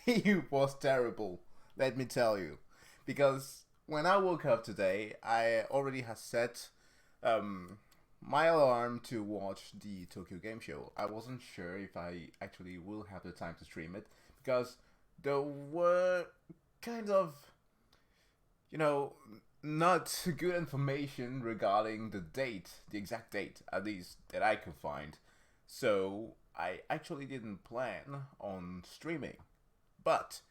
it was terrible, let me tell you. Because when I woke up today, I already had set my alarm to watch the Tokyo Game Show. I wasn't sure if I actually will have the time to stream it because there were kind of, you know, not good information regarding the date, the exact date, at least that I could find. So I actually didn't plan on streaming. But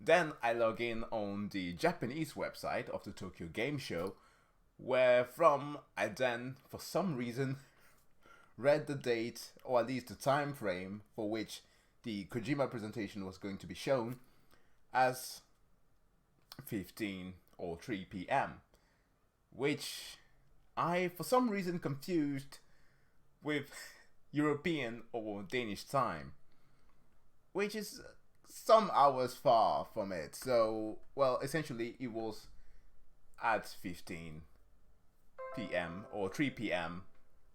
then I log in on the Japanese website of the Tokyo Game Show, where from I then, for some reason, read the date, or at least the time frame for which the Kojima presentation was going to be shown as 15:03 p.m., which I, for some reason, confused with European or Danish time, which is some hours far from it. So, well, essentially, it was at 15 p.m. or 3 p.m.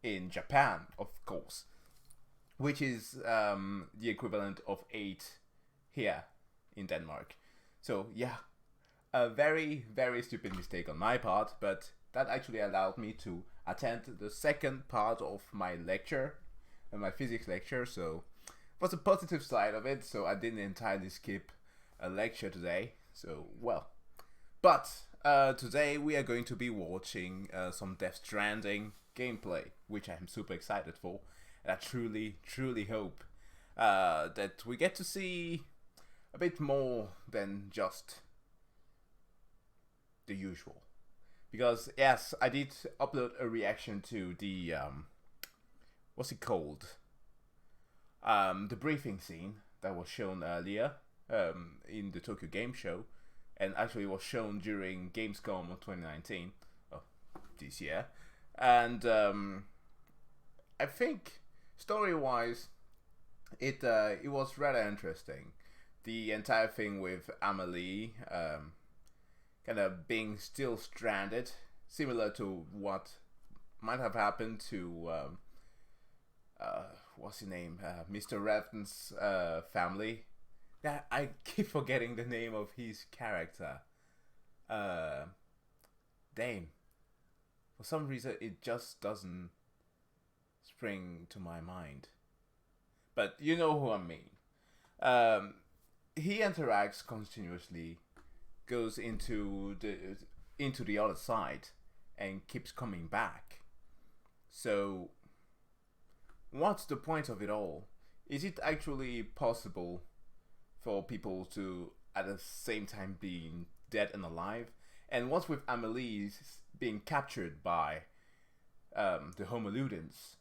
in Japan, of course, which is the equivalent of 8 here in Denmark. So, yeah, a very, very stupid mistake on my part, but that actually allowed me to attend the second part of my lecture, my physics lecture, so it was a positive side of it, so I didn't entirely skip a lecture today, so well. But today we are going to be watching some Death Stranding gameplay, which I am super excited for, and I truly, truly hope that we get to see a bit more than just the usual. Because yes, I did upload a reaction to the what's it called? The briefing scene that was shown earlier in the Tokyo Game Show, and actually was shown during Gamescom of 2019, this year. And I think story-wise, it was rather interesting. The entire thing with Amelie kind of being still stranded, similar to what might have happened to what's his name, Mr. Reven's family. Yeah, I keep forgetting the name of his character. Dame. For some reason, it just doesn't spring to my mind. But you know who I mean. He interacts continuously, goes into the other side, and keeps coming back. So, what's the point of it all? Is it actually possible for people to at the same time being dead and alive? And what's with Amelie being captured by the Homo Ludens?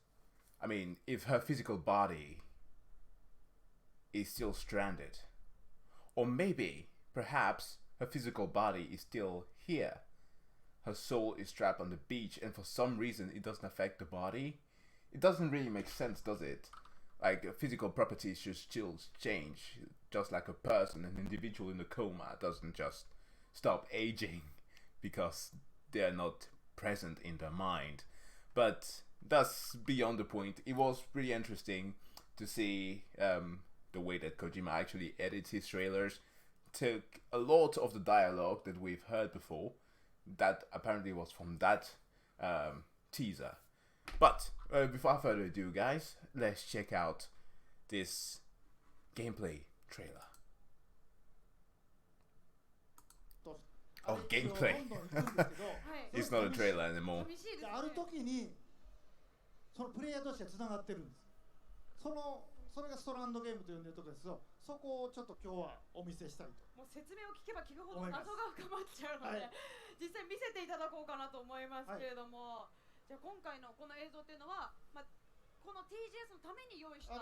I mean, if her physical body is still stranded, or maybe, perhaps, her physical body is still here. Her soul is trapped on the beach, and for some reason it doesn't affect the body. It doesn't really make sense, does it? Like, physical properties should still change, just like a person, an individual in a coma doesn't just stop aging because they're not present in their mind. But that's beyond the point. It was pretty interesting to see the way that Kojima actually edits his trailers. Took a lot of the dialogue that we've heard before, that apparently was from that teaser. But before further ado, guys, let's check out this gameplay trailer. Oh, gameplay. It's not a trailer anymore. ある時にそのプレイヤーとしてつながってるんです。それがストランドゲームと呼んでるところですよ。そこをちょっと今日はお見せしたいと。もう説明を聞けば聞くほど謎が深まっちゃうので、実際見せていただこうかなと思いますけれども、じゃあ今回のこの映像っていうのは、この TGS のために用意した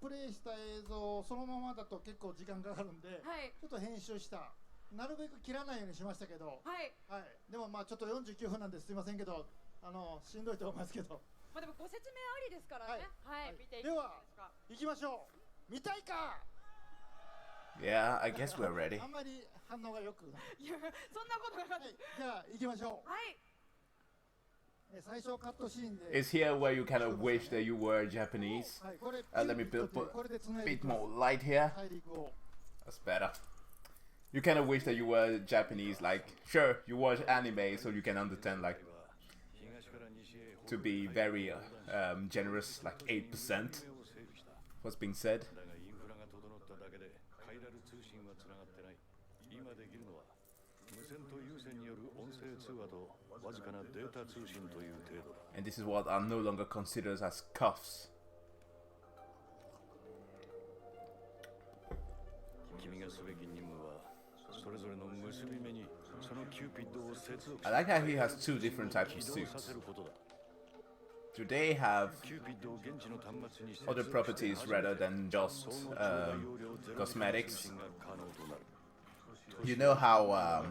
プレイした映像そのままだと結構時間かかるんで、ちょっと編集した。なるべく切らないようにしましたけど、でもちょっと49分なんですいませんけど、しんどいと思いますけど。でもご説明ありですからね。見ていきましょう。では行きましょう。見たいか。Yeah, I guess we're ready. あんまり反応がよくない。いや、そんなことなかった。じゃあ行きましょう。最初カットシーンで。Is here where you kind of wish that you were Japanese? Let me put a bit more light here. That's better. You kind of wish that you were Japanese, like, sure, you watch anime so you can understand, like, to be very generous, like 8%, what's being said. And this is what are no longer considered as cuffs. I like how he has two different types of suits. Do they have other properties rather than just cosmetics? You know how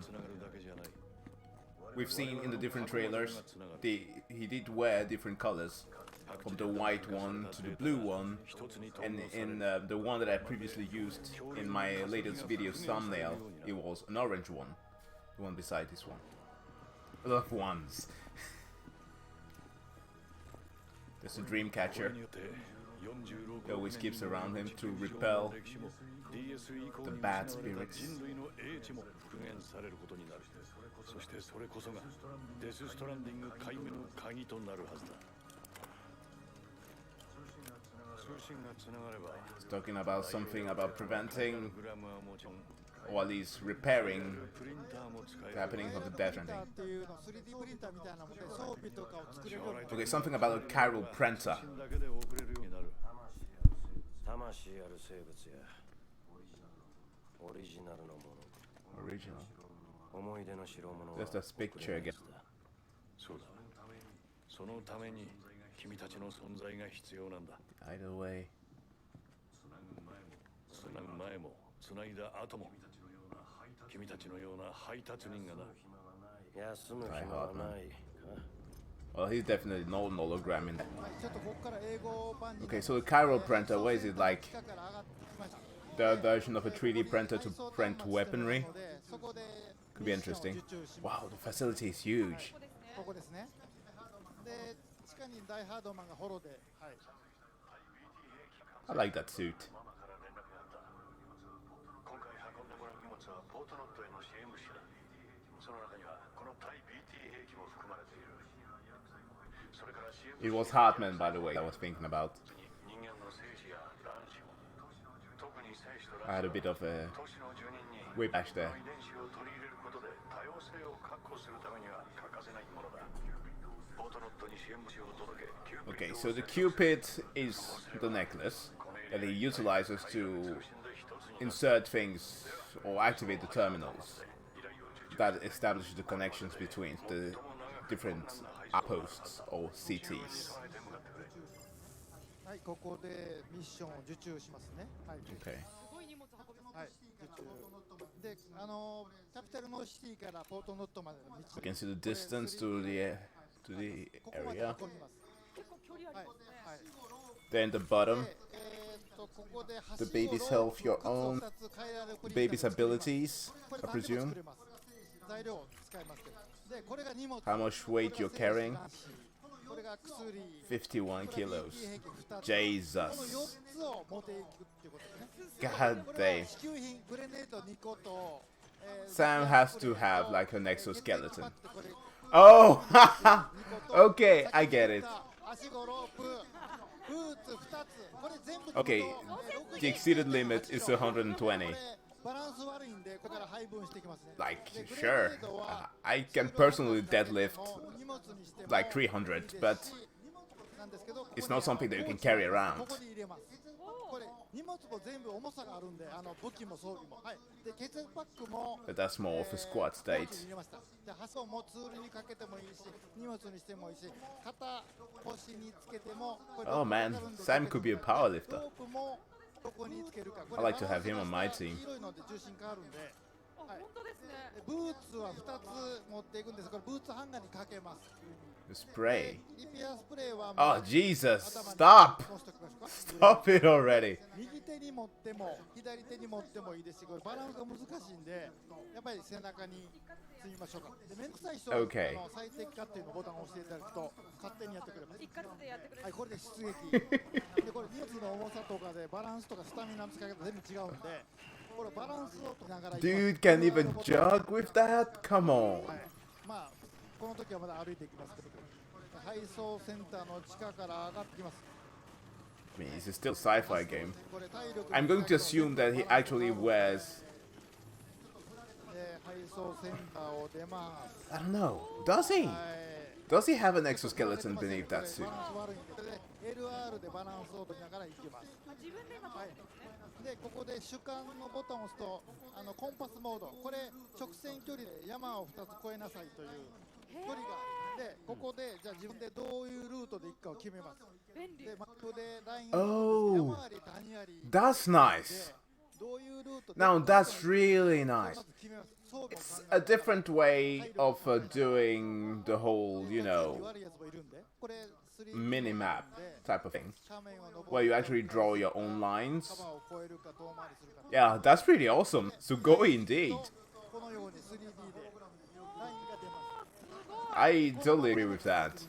we've seen in the different trailers, he did wear different colors, from the white one to the blue one, and in the one that I previously used in my latest video thumbnail, it was an orange one, the one beside this one. I love ones. There's a dream catcher. He always keeps around him to repel the bad spirits. He's talking about something about preventing, or at least repairing, the happening of the death ending. Okay, something about a chiral printer. Original. Just this picture again. Either way. Well, he's definitely no hologram in that. Okay, so the chiral printer, what is it like? The version of a 3D printer to print weaponry? Could be interesting. Wow, the facility is huge. I like that suit. It was Hartman, by the way, I was thinking about. I had a bit of a whiplash there. Okay, so the Cupid is the necklace that he utilizes to insert things or activate the terminals that establish the connections between the different outposts or cities. Okay. You can see the distance to the area. Then the bottom, the baby's health, your own, the baby's abilities, I presume. How much weight you're carrying? 51 kilos. Jesus. God damn. Sam has to have like an exoskeleton. Oh! Okay, I get it. Okay, the exceeded limit is 120. Like, sure, I can personally deadlift like 300, but it's not something that you can carry around. But that's more of a squat state. Oh man, Sam could be a powerlifter. I like to have him on my team. The spray. Oh Jesus! Stop! Stop it already! Okay. Dude can even jog with that? Come on. I mean, it's still a sci-fi game. I'm going to assume that he actually wears... I don't know. Does he? Does he have an exoskeleton beneath that suit? Oh, that's nice. Now that's really nice. It's a different way of doing the whole, you know, mini-map type of thing, where you actually draw your own lines. Yeah, that's pretty awesome. Sugoi indeed. I totally agree with that.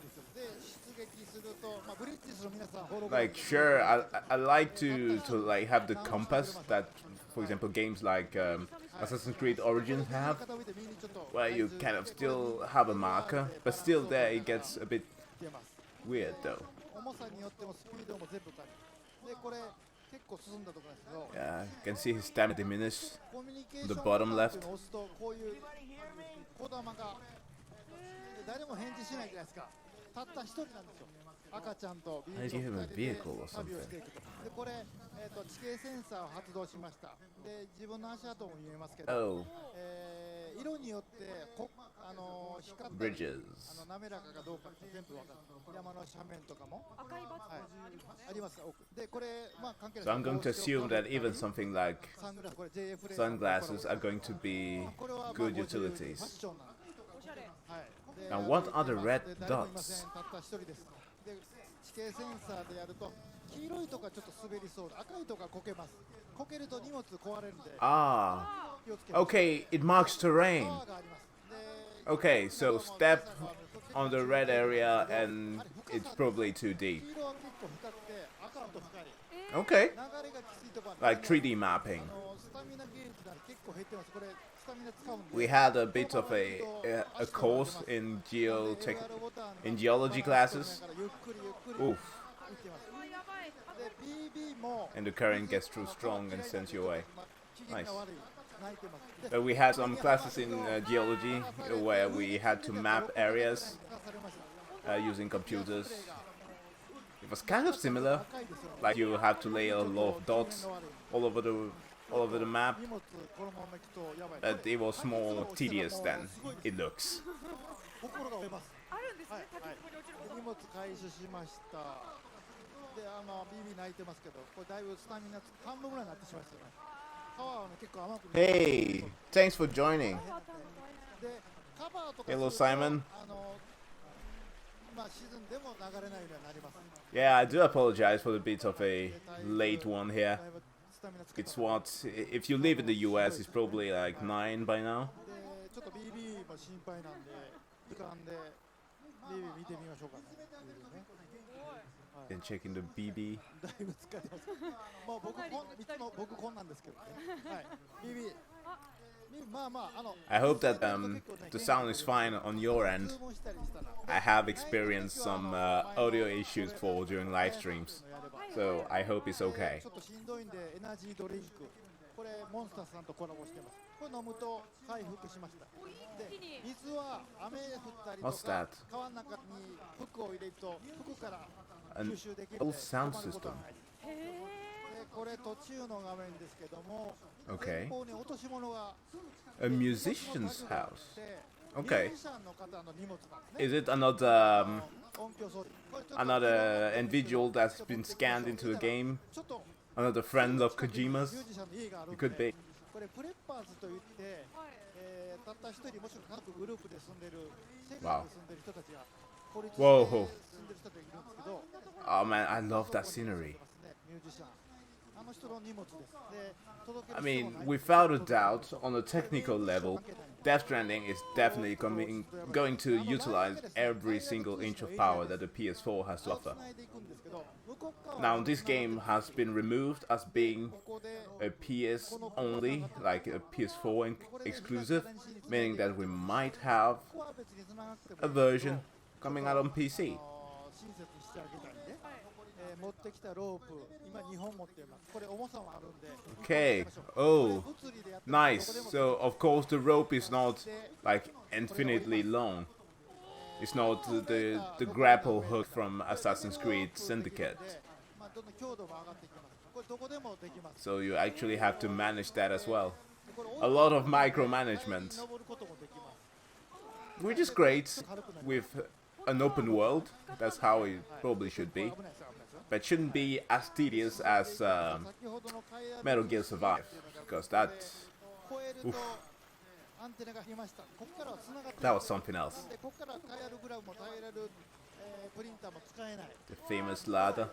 Like, sure, I like to like have the compass that, for example, games like Assassin's Creed Origins have, where you kind of still have a marker, but still there it gets a bit weird though. Yeah, you can see his stamina diminish on the bottom left. I give him a vehicle or something. Oh. Bridges. So I'm going to assume that even something like sunglasses are going to be good utilities. Now what are the red dots? Ah, okay, it marks terrain. Okay, so step on the red area and it's probably too deep. Okay, like 3D mapping. We had a bit of a course in geology classes. Oof. And the current gets too strong and sends you away. Nice. But we had some classes in geology where we had to map areas using computers. It was kind of similar, like you had to lay a lot of dots all over the map, but it was more tedious than it looks. Hey, thanks for joining. Hello, Simon. Yeah, I do apologize for the bit of a late one here. It's what, if you live in the US, it's probably like 9 by now. Then checking the BB. I hope that the sound is fine on your end. I have experienced some audio issues during live streams, so I hope it's okay. What's that? An old sound system. Okay. A musician's house. Okay. Is it another individual that's been scanned into the game? Another friend of Kojima's? It could be. Wow. Whoa. Oh man, I love that scenery. I mean, without a doubt, on a technical level, Death Stranding is definitely going to utilize every single inch of power that the PS4 has to offer. Now this game has been removed as being a PS only, like a PS4 exclusive, meaning that we might have a version coming out on PC. Okay, oh, nice. So of course the rope is not like infinitely long. It's not the grapple hook from Assassin's Creed Syndicate. So you actually have to manage that as well. A lot of micromanagement, which is great with an open world. That's how it probably should be. But shouldn't be as tedious as Metal Gear Survive, because that... Oof. That was something else. The famous ladder.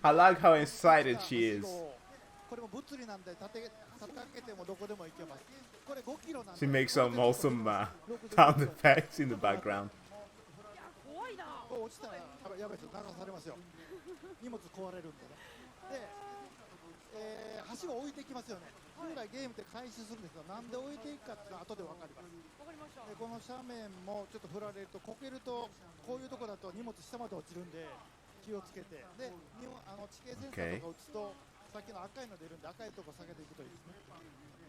I like how excited she is. She makes some awesome sound effects in the background. Okay.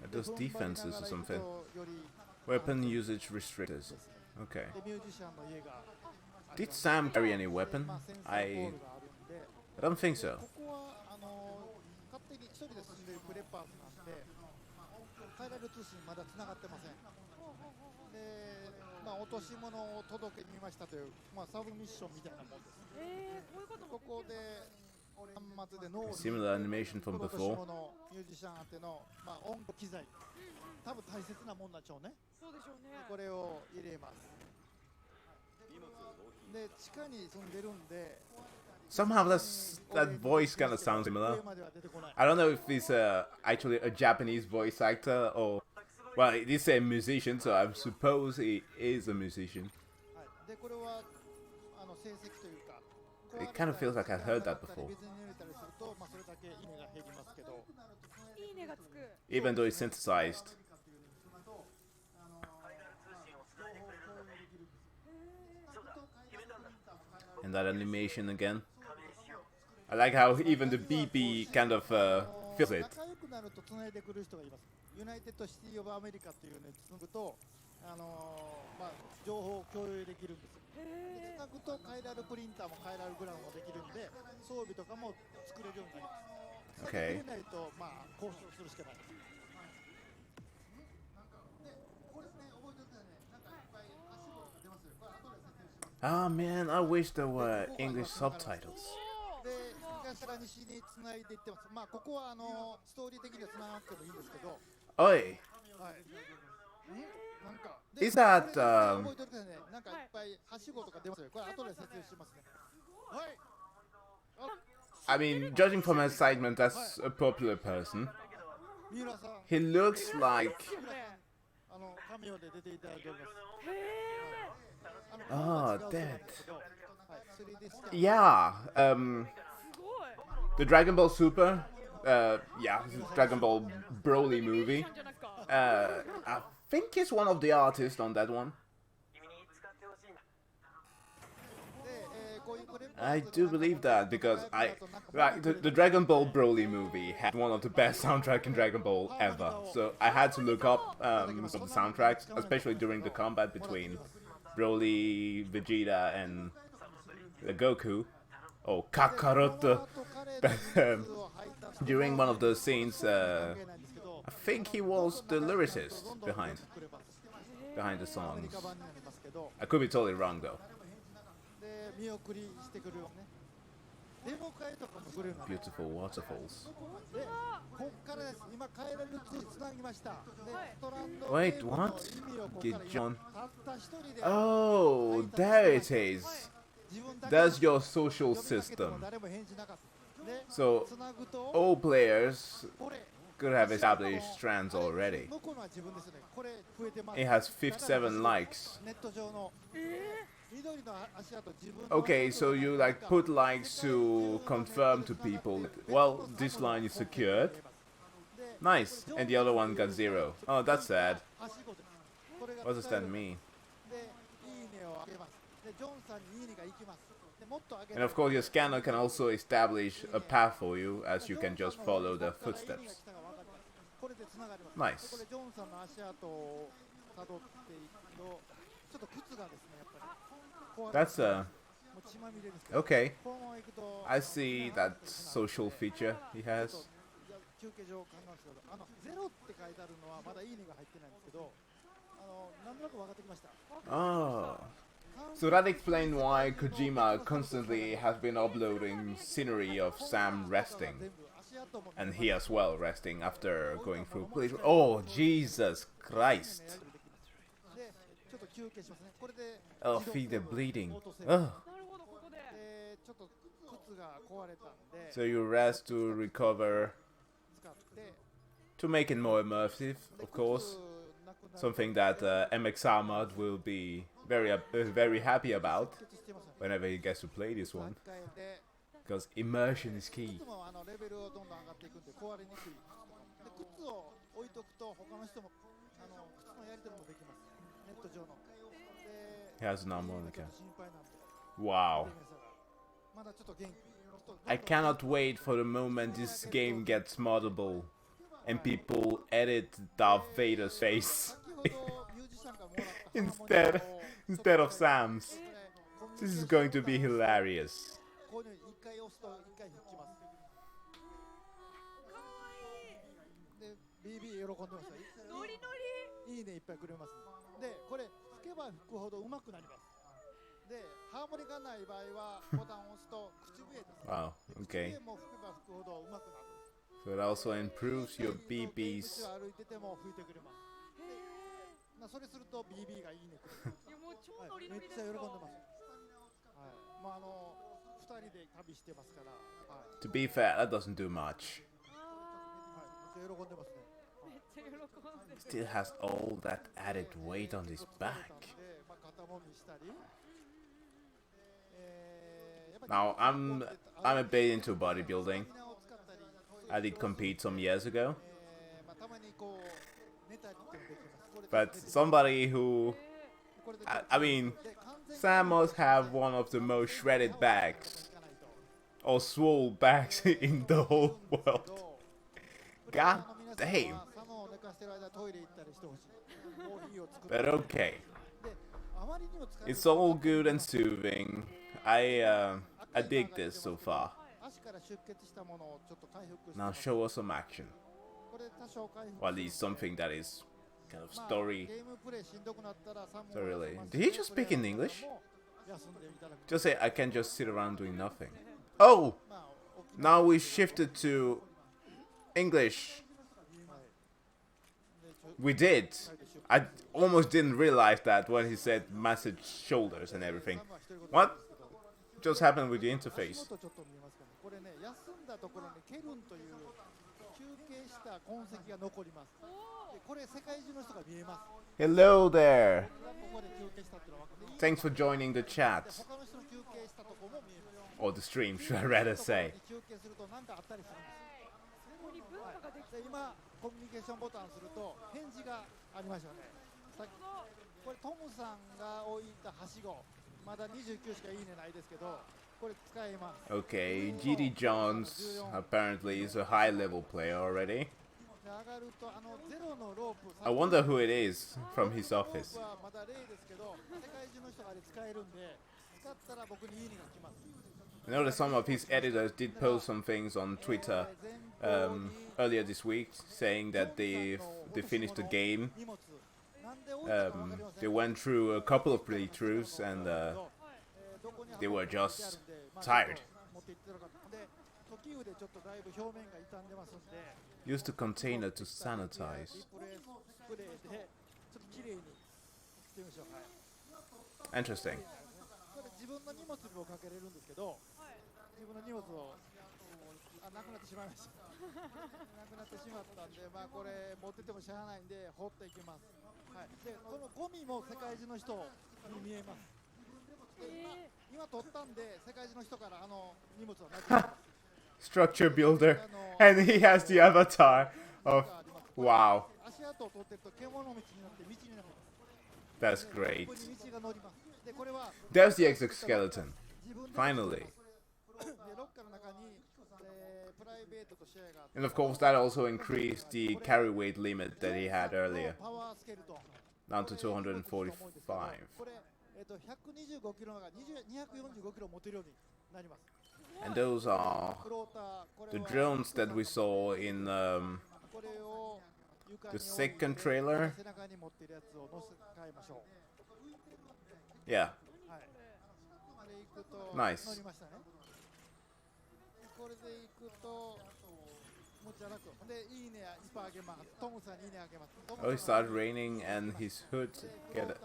Are those defenses or something? Weapon usage restrictors. Okay. Did Sam carry any weapon? I don't think so. A similar animation from before. Somehow that voice kind of sounds similar. I don't know if he's actually a Japanese voice actor or... Well, it is a musician, so I suppose he is a musician. It kind of feels like I've heard that before. Even though it's synthesized. And that animation again. I like how even the BB kind of feels it. Okay. Ah man, I wish there were English subtitles. Oi! Is that I mean, judging from his excitement as a popular person, he looks like... Oh, that. Yeah, the Dragon Ball Super, yeah, Dragon Ball Broly movie. I think he's one of the artists on that one. I do believe that because the Dragon Ball Broly movie had one of the best soundtracks in Dragon Ball ever. So I had to look up some of the soundtracks, especially during the combat between Broly, Vegeta, and Goku. Oh, Kakaroto. During one of those scenes, I think he was the lyricist behind the songs. I could be totally wrong though. Beautiful waterfalls. Wait, what? Did John... Oh, there it is. That's your social system. So, all players could have established strands already. It has 57 likes. Okay, so you like put likes to confirm to people, well, this line is secured. Nice. And the other one got 0. Oh, that's sad. What does that mean? And of course your scanner can also establish a path for you, as you can just follow the footsteps. Nice. That's okay. I see that social feature he has. Oh. So that explains why Kojima constantly has been uploading scenery of Sam resting. And he as well resting after going through police. Oh, Jesus Christ. Oh, feet are bleeding. Oh. So you rest to recover, to make it more immersive, of course. Something that MXR mod will be very happy about whenever he gets to play this one. Because immersion is key. He has an harmonica. Wow. I cannot wait for the moment this game gets moddable and people edit Darth Vader's face instead of Sam's. This is going to be hilarious. Wow, okay. So it also improves your BBs. To be fair, that doesn't do much. Still has all that added weight on his back. Now, I'm a bit into bodybuilding. I did compete some years ago. But somebody who... I mean, Sam must have one of the most shredded backs or swole backs in the whole world. God damn. But okay. It's all good and soothing. I dig this so far. Now show us some action. Or at least something that is kind of story. So really, did he just speak in English? Just say I can just sit around doing nothing. Oh! Now we shifted to English. We did. I almost didn't realize that when he said massive shoulders and everything. What just happened with the interface? Hello there. Thanks for joining the chat. Or the stream, should I rather say. Okay, GD Jones apparently is a high level player already. I wonder who it is from his office. I know that some of his editors did post some things on Twitter earlier this week saying that they finished the game. They went through a couple of playthroughs and they were just tired. Use the container to sanitize. Interesting. なくなってしまいました。なくなってしまったんで、まあこれ持っててもしゃあないんで放っていきます。はい。で、このゴミも世界中の人に見えます。で、今取ったんで世界中の人から荷物をなくなります。Structure builder, and he has the avatar of wow. That's great. There's the exoskeleton. Finally. And of course that also increased the carry weight limit that he had earlier. Down to 245. And those are the drones that we saw in the second trailer. Yeah. Nice. Oh, it started raining and his hood get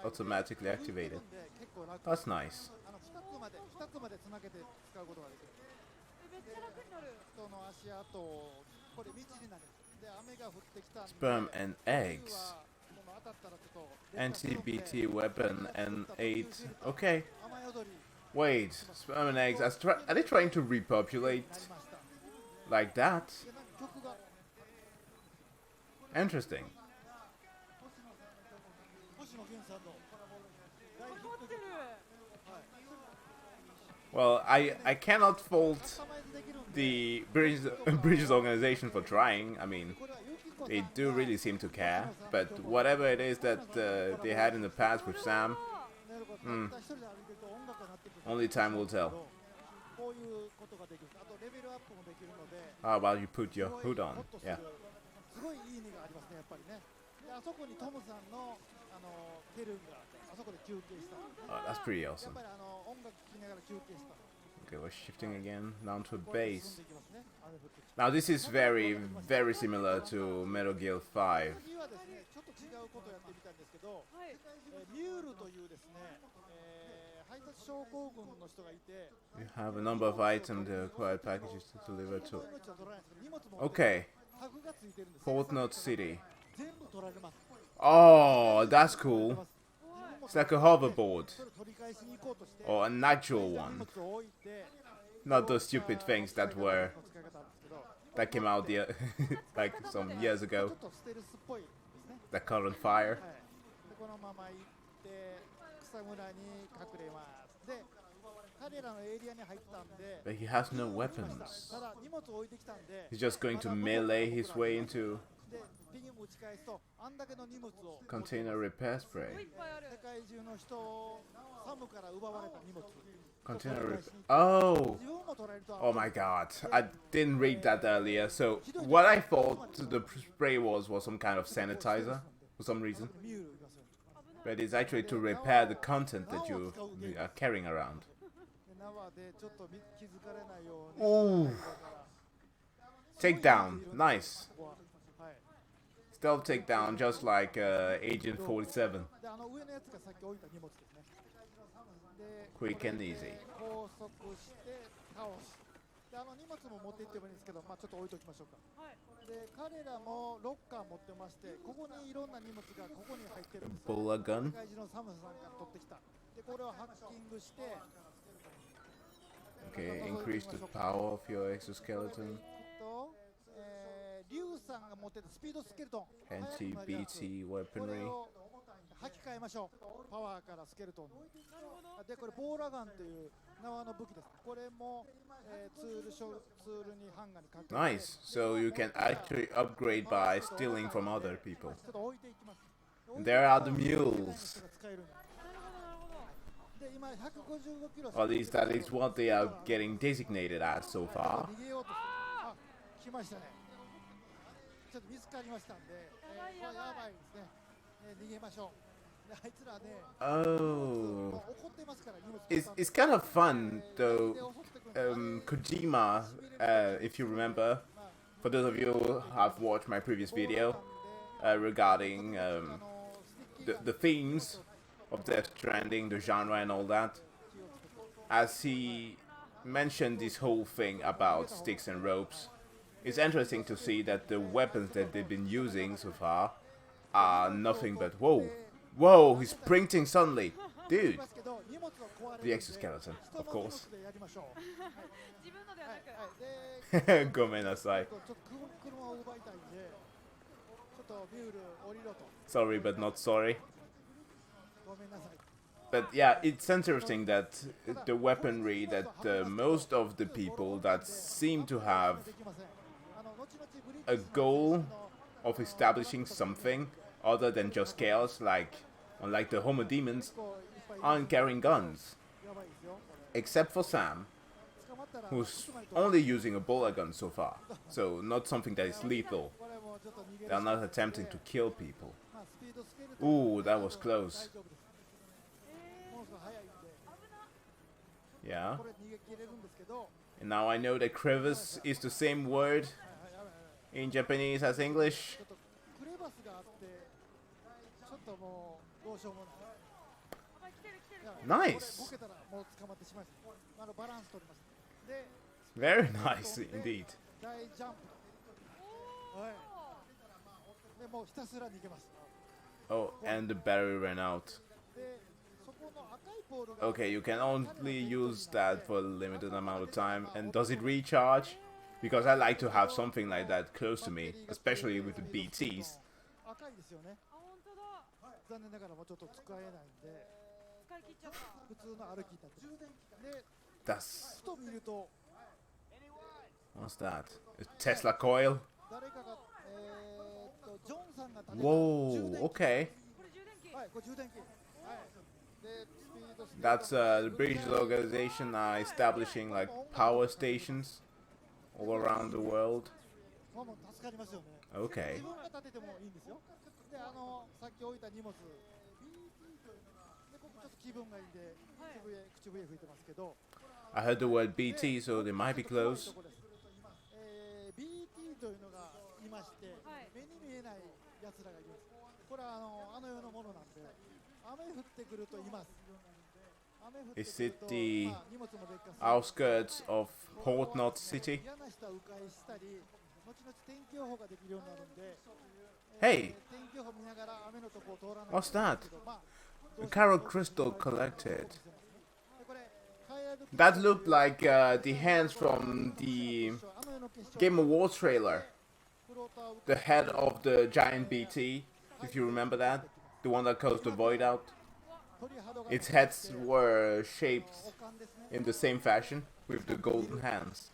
automatically activated. That's nice. Sperm and eggs. Anti-BT weapon and 8. Okay. Wait, sperm and eggs. Are they trying to repopulate like that? Interesting. Well, I cannot fault the British organization for trying. I mean, they do really seem to care. But whatever it is that they had in the past with Sam, only time will tell. How about you put your hood on? Yeah. Oh, that's pretty awesome. Okay, we're shifting again down to a base. Now this is very, very similar to Metal Gear 5. You have a number of items the required packages to deliver to. Okay. Port Knot City. Oh, that's cool. It's like a hoverboard. Or an actual one. Not those stupid things that came out like some years ago. That caught on fire. But he has no weapons. He's just going to melee his way into container repair spray. Oh! Oh my god. I didn't read that earlier. So what I thought the spray was some kind of sanitizer for some reason. But it's actually to repair the content that you are carrying around. Ooh. Takedown. Nice. Stealth takedown, just like Agent 47. Quick and easy. Ebola gun. Okay, increase the power of your exoskeleton. Anti-BT weaponry. Nice, so you can actually upgrade by stealing from other people. And there are the mules. Or at least that is what they are getting designated as so far. Oh, it's kind of fun though. Kojima, if you remember, for those of you who have watched my previous video regarding the themes of Death Stranding, the genre and all that, as he mentioned this whole thing about sticks and ropes, it's interesting to see that the weapons that they've been using so far are nothing but whoa, he's sprinting suddenly, dude. The exoskeleton, of course. 自分のではなく ごめんなさい. Sorry, but not sorry. But yeah, it's interesting that the weaponry that most of the people that seem to have a goal of establishing something other than just chaos, unlike the Homo demons, aren't carrying guns. Except for Sam, who's only using a bullet gun so far. So not something that is lethal. They're not attempting to kill people. Ooh, that was close. Yeah. And now I know that crevice is the same word in Japanese as English. Nice. Very nice indeed. Oh, and the battery ran out. Okay, you can only use that for a limited amount of time. And does it recharge? Because I like to have something like that close to me, especially with the BTs. That's... What's that? A Tesla coil? Whoa, okay. That's the British organization establishing like power stations all around the world. Okay. I heard the word BT, so they might be close. Is it the outskirts of Port Knot City? Hey! What's that? A carrot crystal collected. That looked like the hands from the Game Awards trailer. The head of the giant BT, if you remember that. The one that caused the void out. Its heads were shaped in the same fashion, with the golden hands.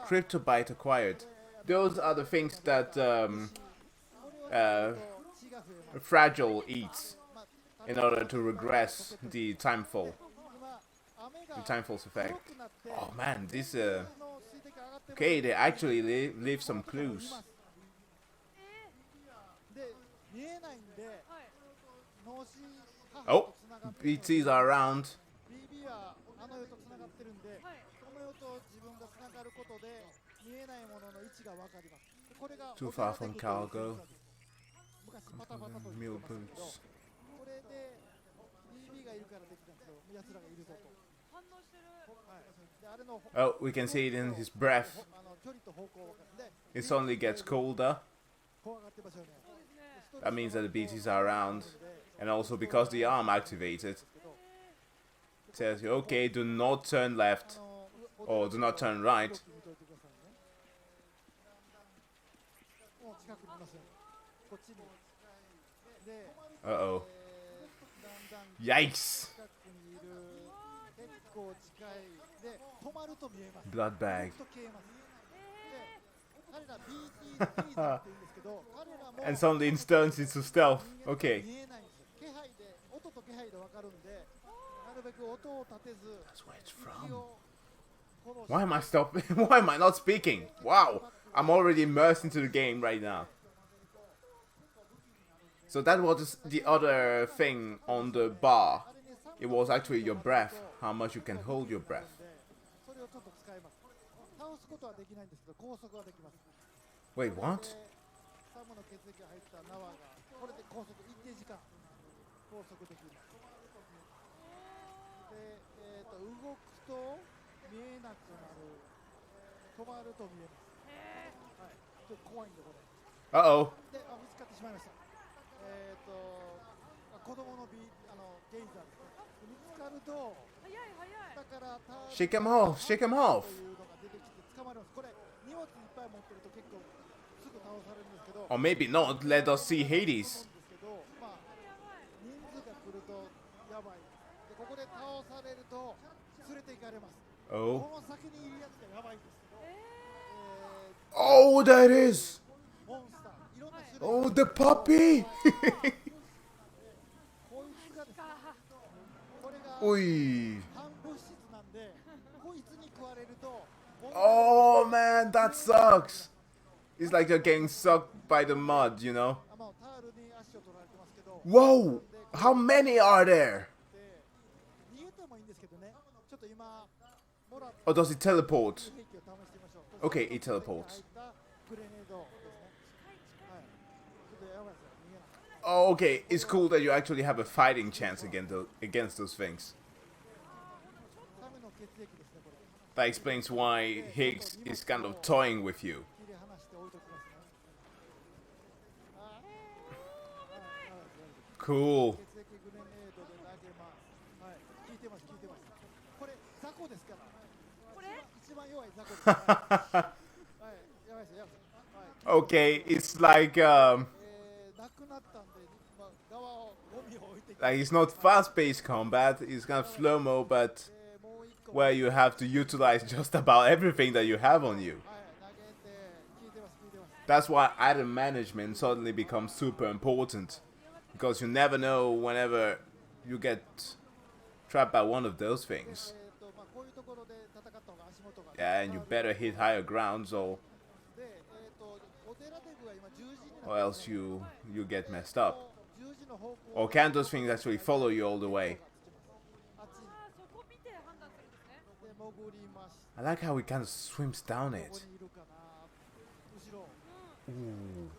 Cryptobite acquired. Those are the things that Fragile eats in order to regress the timefall. The timefall's effect. Oh man, this okay, they actually leave some clues. Oh, BTs are around. Too far from cargo. Mule boots. Oh, we can see it in his breath. It suddenly gets colder. That means that the BTs are around. And also because the arm activated, it tells you, okay, do not turn left. Or do not turn right. Uh-oh. Yikes! Blood bag. And suddenly it turns into stealth. Okay. That's where it's from. Why am I stopping? Why am I not speaking? Wow! I'm already immersed into the game right now. So that was the other thing on the bar. It was actually your breath. How much you can hold your breath. Wait, what? 動くと見えなくなる。止まると見えます。はい。ちょっと怖いんでこれ。Uh-oh. で、見つかってしまいました。子供のゲイザーですね。見つかると、だからShake him off, shake him off. というのが出てきて捕まります。これ荷物いっぱい持ってると結構すぐ倒されるんですけど。Or maybe not. Let us see Hades. まあ人数が来るとやばい。でここで倒されると連れて行かれます。Oh. この先にいるやつがやばいんですけど。Oh, that is. モンスター。いろんな種類。Oh, the puppy. こいつがですね。これが Ui. 半物質なんで、こいつに食われると。Oh man, that sucks. It's like you're getting sucked by the mud, you know? Whoa! How many are there? Or does it teleport? Okay, it teleports. Oh, okay. It's cool that you actually have a fighting chance against those things. That explains why Higgs is kind of toying with you. Cool. Okay, it's like it's not fast-paced combat, it's kind of slow-mo, but where you have to utilize just about everything that you have on you. That's why item management suddenly becomes super important, because you never know whenever you get trapped by one of those things. Yeah, and you better hit higher grounds or else you get messed up. Or can those things actually follow you all the way? I like how he kind of swims down it. Ooh.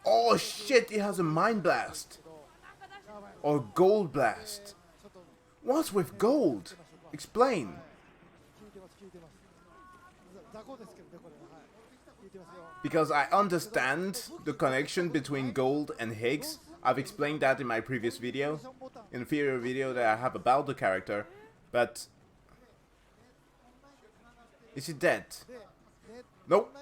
Oh shit, he has a mind blast. Or gold blast. What's with gold? Explain. Because I understand the connection between gold and Higgs. I've explained that in my previous video. Inferior video that I have about the character. But... is he dead? Nope.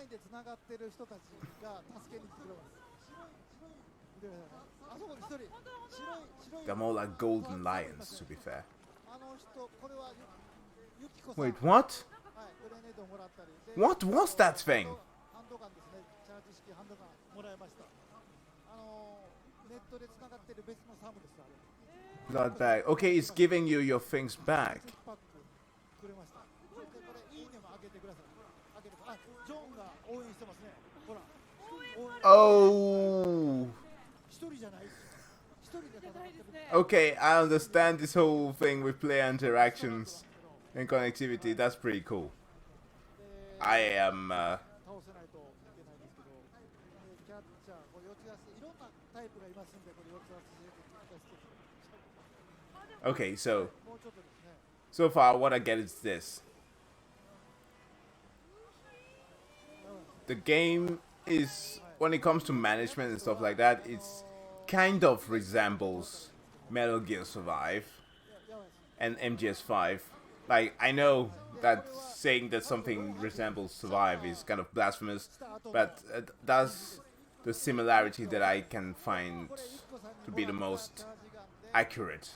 They're more like golden lions, to be fair. Wait, what? What was that thing? Blood bag. Okay, it's giving you your things back. Oh. Okay, I understand this whole thing with player interactions and connectivity. That's pretty cool. I am... Okay, so far what I get is this. The game is, when it comes to management and stuff like that, it's kind of resembles Metal Gear Survive and MGS5. Like, I know that saying that something resembles Survive is kind of blasphemous, but that's the similarity that I can find to be the most accurate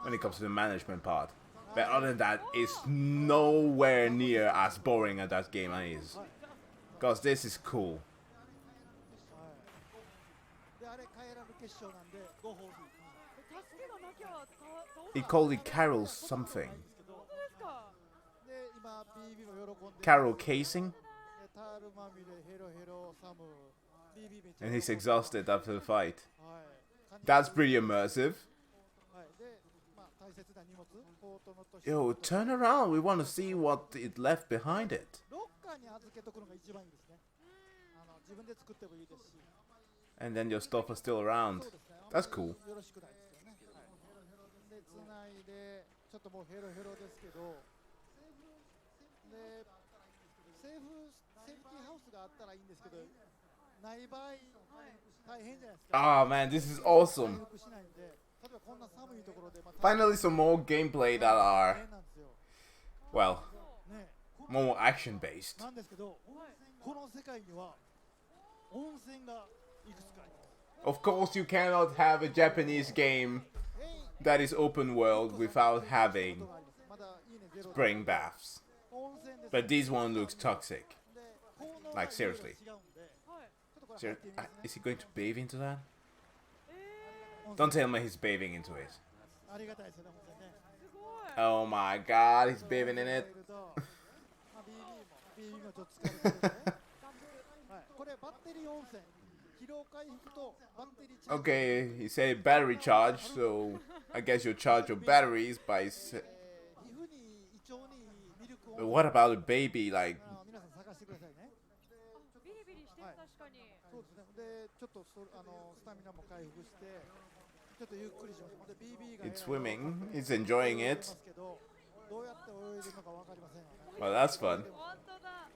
when it comes to the management part. But other than that, it's nowhere near as boring as that game is. Because this is cool. He called it Carol something. Carol casing? And he's exhausted after the fight. That's pretty immersive. Yo, turn around. We want to see what it left behind it. And then your stuff is still around. That's cool. Ah man, this is awesome. Finally some more gameplay that are, well, more action based. Of course you cannot have a Japanese game that is open world without having spring baths. But this one looks toxic. Like seriously. Is he going to bathe into that? Don't tell me he's bathing into it. Oh my god, he's bathing in it. Okay, he said battery charge, so I guess you charge your batteries by... But what about a baby, like... It's swimming, it's enjoying it. Well, that's fun.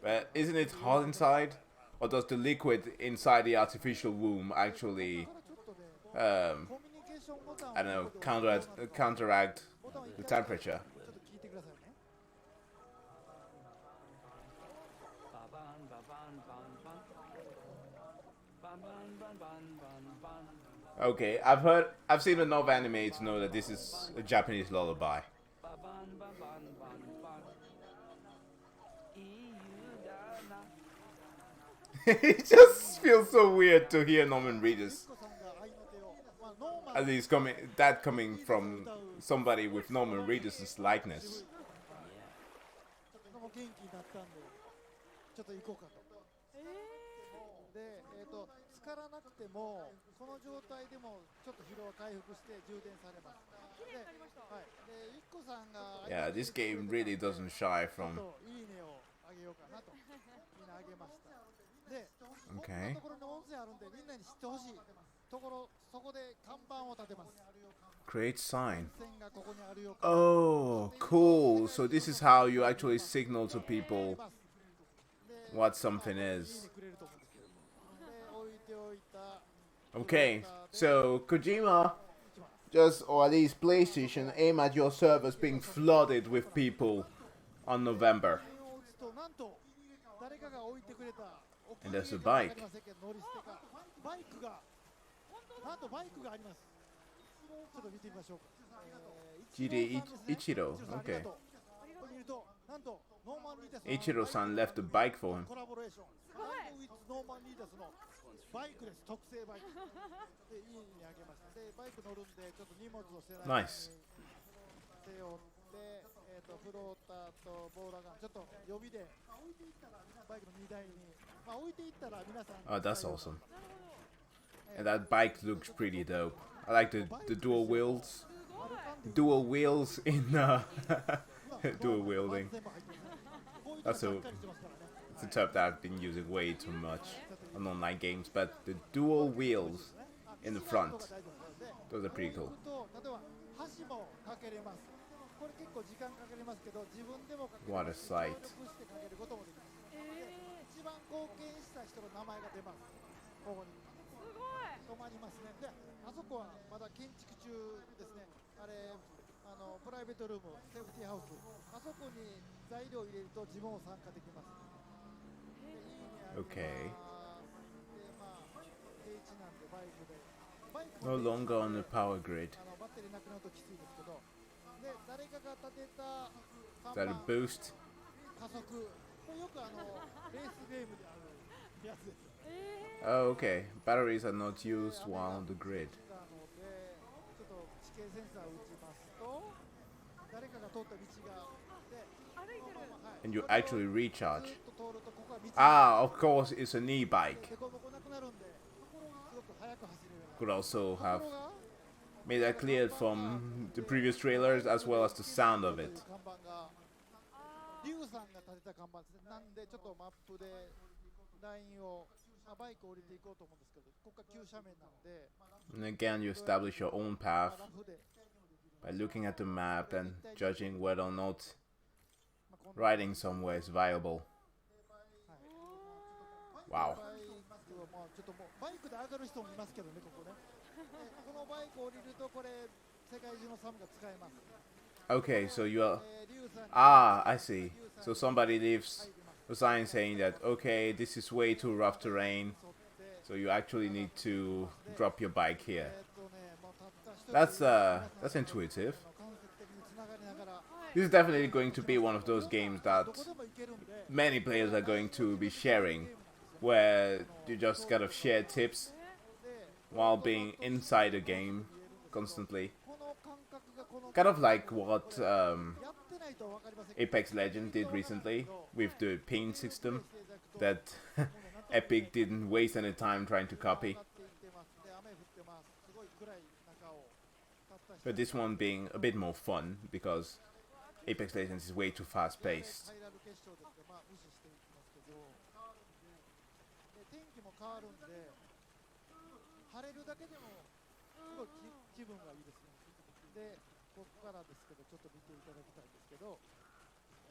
But isn't it hot inside? Or does the liquid inside the artificial womb actually, I don't know, counteract the temperature? Okay, I've seen enough anime to know that this is a Japanese lullaby. It just feels so weird to hear Norman Reedus. At least coming from somebody with Norman Reedus' likeness. Yeah, this game really doesn't shy from... Okay. Create sign. Oh, cool. So this is how you actually signal to people what something is. Okay, so Kojima just, or at least PlayStation, aim at your servers being flooded with people on November. And there's a bike. GD Ichiro, okay. Ichiro-san left a bike for him. Nice. Oh, that's awesome. And that bike looks pretty dope. I like the dual wheels. Dual wheels in dual wielding. It's a term that I've been using way too much on online games, but the dual wheels in the front, those are pretty cool. What a sight. Okay. No longer on the power grid. Is that a boost? Oh, okay. Batteries are not used while on the grid. And you actually recharge. Ah, of course, it's an e-bike. Could also have made that clear from the previous trailers as well as the sound of it. And again, you establish your own path by looking at the map and judging whether or not riding somewhere is viable. Wow. Okay, so you are... Ah, I see. So somebody leaves a sign saying that, okay, this is way too rough terrain, so you actually need to drop your bike here. That's intuitive. This is definitely going to be one of those games that many players are going to be sharing, where you just kind of share tips while being inside the game constantly. Kind of like what Apex Legends did recently with the ping system that Epic didn't waste any time trying to copy. But this one being a bit more fun because Apex Legends is way too fast paced.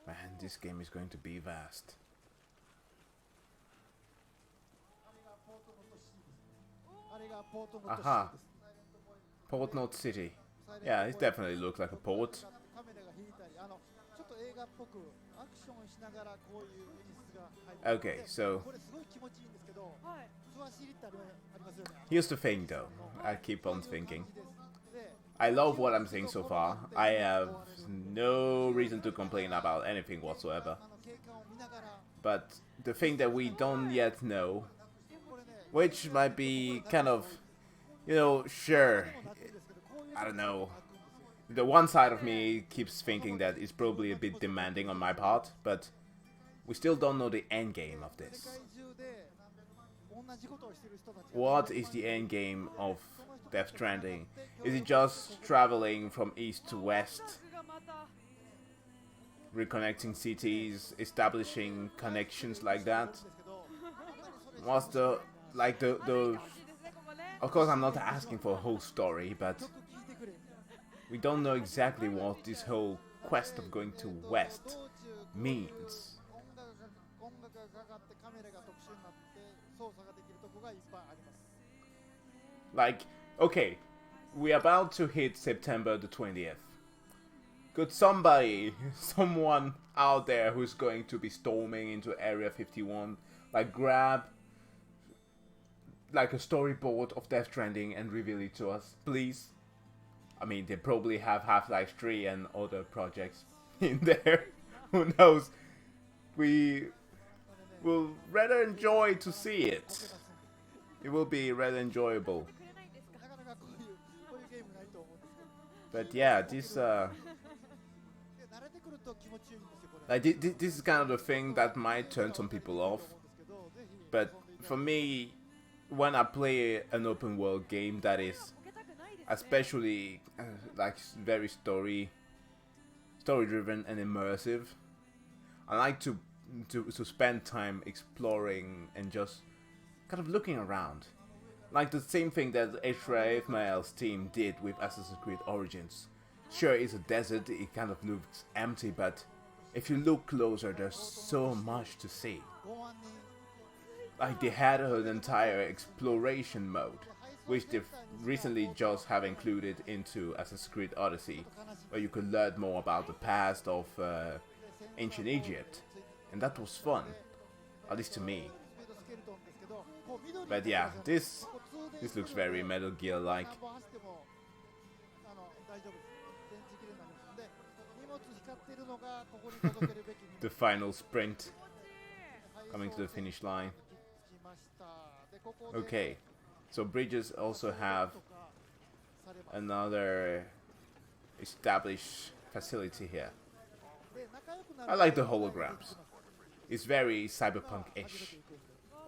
Man, this game is going to be vast. Aha. Port Knot City. Yeah, it definitely looks like a port. Okay, so here's the thing though, I keep on thinking. I love what I'm seeing so far. I have no reason to complain about anything whatsoever. But the thing that we don't yet know, which might be kind of, you know, sure, I don't know. The one side of me keeps thinking that it's probably a bit demanding on my part, but we still don't know the end game of this. What is the end game of Death Stranding? Is it just traveling from east to west? Reconnecting cities, establishing connections like that? What's the... like the... Of course I'm not asking for a whole story, but... we don't know exactly what this whole quest of going to west means. Like, okay, we're about to hit September the 20th. Could somebody, someone out there who's going to be storming into Area 51, like grab like a storyboard of Death Stranding and reveal it to us, please? I mean, they probably have Half-Life 3 and other projects in there. Who knows? We will rather enjoy to see it. It will be rather enjoyable. But yeah, this like this is kind of the thing that might turn some people off. But for me, when I play an open world game that is especially like very story driven and immersive, I like to spend time exploring and just kind of looking around. Like the same thing that Ishmael's team did with Assassin's Creed Origins. Sure, it's a desert, it kind of looks empty, but if you look closer, there's so much to see. Like they had an entire exploration mode, which they've recently just have included into Assassin's Creed Odyssey, where you could learn more about the past of ancient Egypt. And that was fun, at least to me. But yeah, this looks very Metal Gear-like. The final sprint, coming to the finish line. Okay, so bridges also have another established facility here. I like the holograms. It's very cyberpunk-ish,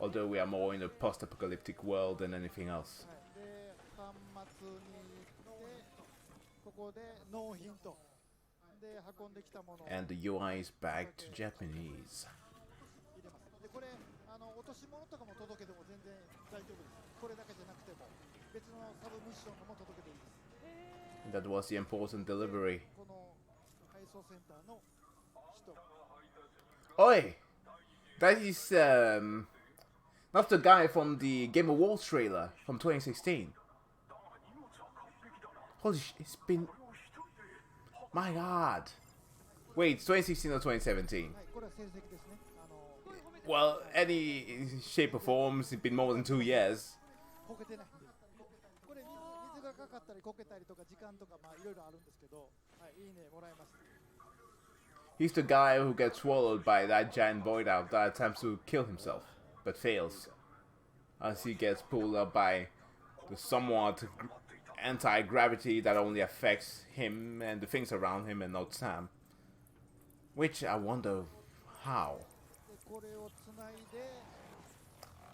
although we are more in a post-apocalyptic world than anything else. And the UI is back to Japanese. 落とし物とかも届けても全然大丈夫です。これだけじゃなくても別のサブミッションも届けていいです。That was the important delivery. この配送センターの人。Oi! That is not the guy from the Game Awards trailer from 2016. Holy shit, it's been... My god. Wait, 2016 or 2017? Well, any shape or form, it's been more than 2 years. He's the guy who gets swallowed by that giant void out that attempts to kill himself, but fails, as he gets pulled up by the somewhat anti-gravity that only affects him and the things around him and not Sam. Which I wonder how.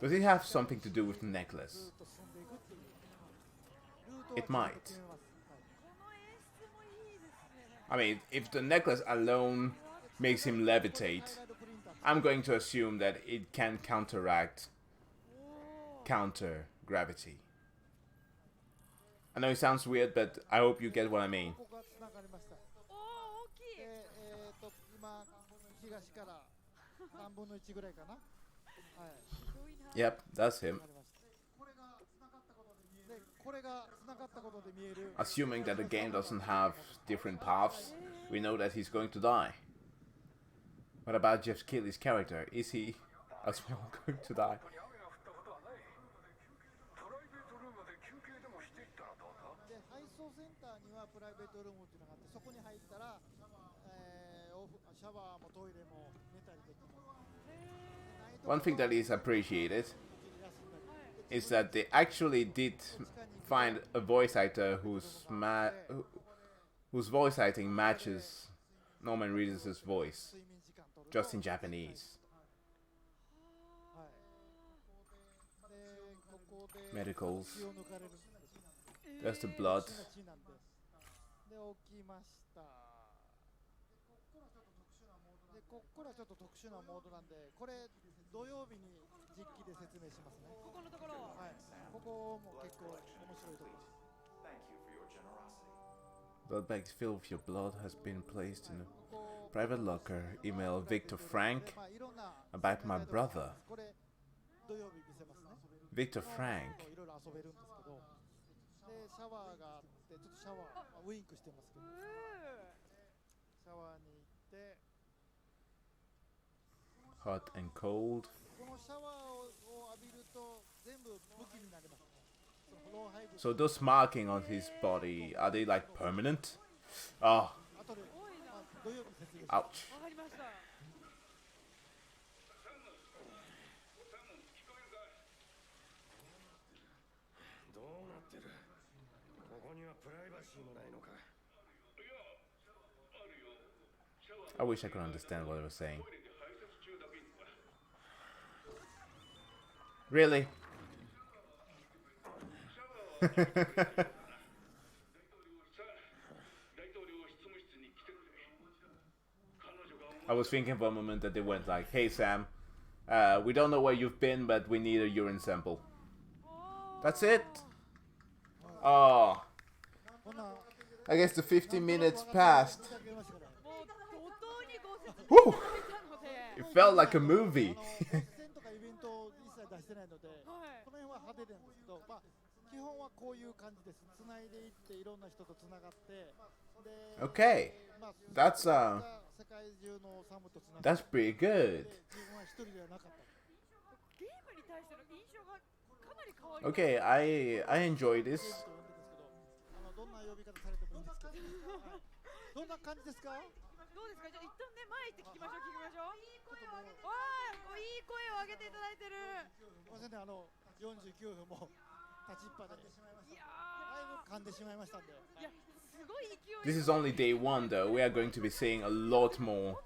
Does it have something to do with the necklace? It might. I mean, if the necklace alone makes him levitate, I'm going to assume that it can counteract counter-gravity. I know it sounds weird, but I hope you get what I mean. Yep, that's him. Assuming that the game doesn't have different paths, we know that he's going to die. What about Jeff Keighley's character? Is he as well going to die? One thing that is appreciated is that they actually did find a voice actor whose voice acting matches Norman Reedus' voice, just in Japanese. Medicals. There's the blood. Blood bags filled with your blood has been placed in a private locker. Email Victor Frank about my brother. Victor Frank. Hot and cold. So those markings on his body, are they like permanent? Oh. Ouch. I wish I could understand what they were saying. Really? I was thinking for a moment that they went like, hey Sam, we don't know where you've been, but we need a urine sample. That's it? Oh. I guess the 15 minutes passed. Woo! It felt like a movie. Okay, that's pretty good. Okay, I enjoy this. This is only day one though. We are going to be seeing a lot more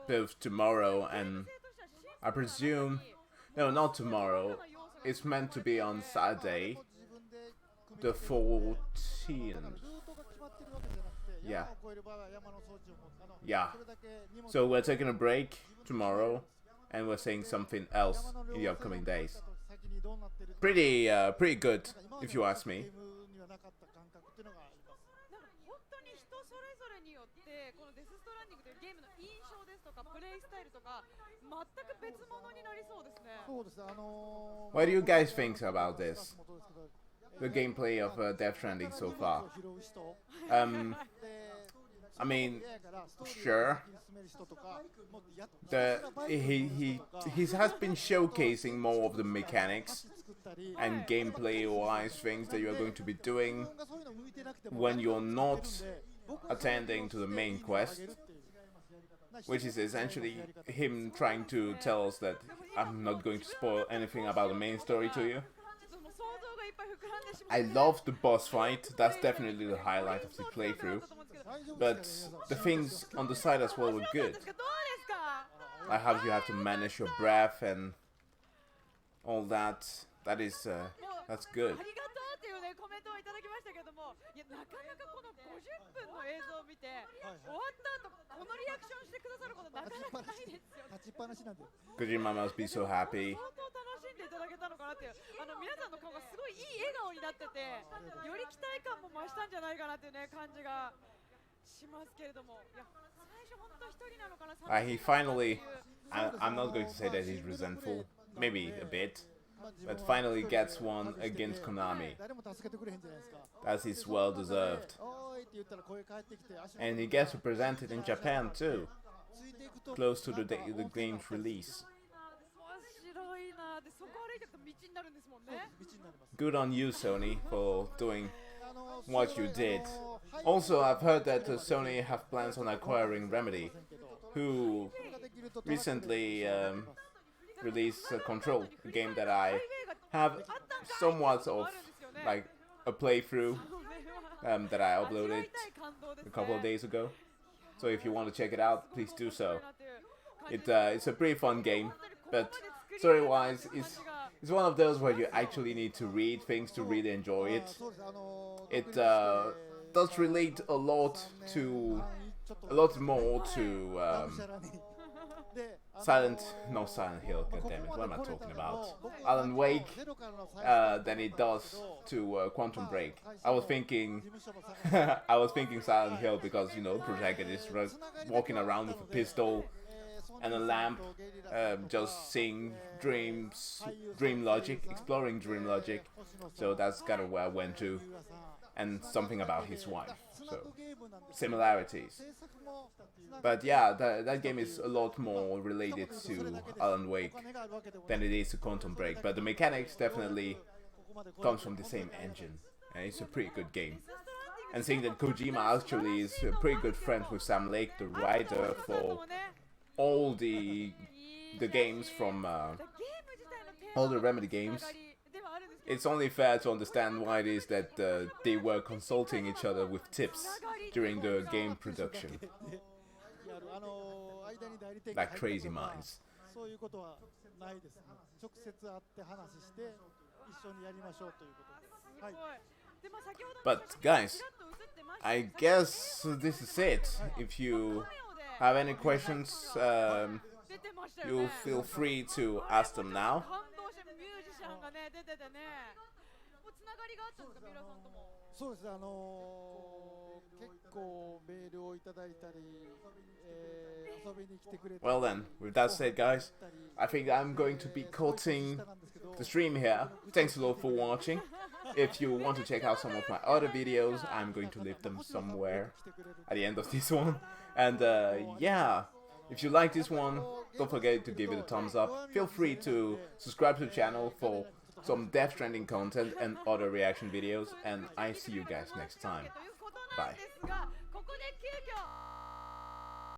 both tomorrow and I presume... No, not tomorrow. It's meant to be on Saturday, the 14th. Yeah. Yeah. So we're taking a break tomorrow and we're saying something else in the upcoming days. Pretty good, if you ask me. このデスストランディングというゲームの印象ですとかプレイスタイルとか全く別物になりそうですね。そうです。What do you guys think about this? The gameplay of Death Stranding so far. I mean, sure. He has been showcasing more of the mechanics and gameplay-wise things that you are going to be doing when you're not attending to the main quest, which is essentially him trying to tell us that I'm not going to spoil anything about the main story to you. I love the boss fight, that's definitely the highlight of the playthrough, but the things on the side as well were good. Like how you have to manage your breath and all that, that's good. コメントをいただきましたけども、いやなかなかこの50分の映像を見て、終わった後このリアクションしてくださることなかなかないですよ。立ちっぱなしなんで。Kojima must be so happy. 相当楽しんでいただけたのかなっていう、皆さんの顔がすごいいい笑顔になってて、より期待感も増したんじゃないかなっていうね感じがしますけれども、いや最初本当一人なのかな。He finally, I'm not going to say that he's resentful, maybe a bit. But finally gets one against Konami. That is well deserved. And he gets represented in Japan too, close to the game's release. Good on you, Sony, for doing what you did. Also, I've heard that Sony have plans on acquiring Remedy, who recently release Control, a game that I have somewhat of like a playthrough that I uploaded a couple of days ago. So if you want to check it out, please do so. It's a pretty fun game, but story-wise, it's one of those where you actually need to read things to really enjoy it. It does relate a lot more to Silent Hill, goddammit, what am I talking about? Alan Wake than it does to Quantum Break. I was thinking Silent Hill because, you know, protagonist walking around with a pistol and a lamp, just seeing dream logic, exploring dream logic. So that's kind of where I went to, and something about his wife. So similarities. But yeah, that game is a lot more related to Alan Wake than it is to Quantum Break. But the mechanics definitely comes from the same engine, and it's a pretty good game. And seeing that Kojima actually is a pretty good friend with Sam Lake, the writer for all the games from all the Remedy games, it's only fair to understand why it is that they were consulting each other with tips during the game production. Like crazy minds. But guys, I guess this is it. If you have any questions, you feel free to ask them now. Well then, with that said guys, I think I'm going to be cutting the stream here. Thanks a lot for watching. If you want to check out some of my other videos, I'm going to leave them somewhere at the end of this one. And yeah, if you like this one, don't forget to give it a thumbs up. Feel free to subscribe to the channel for some Death Stranding content and other reaction videos. And I see you guys next time. Bye.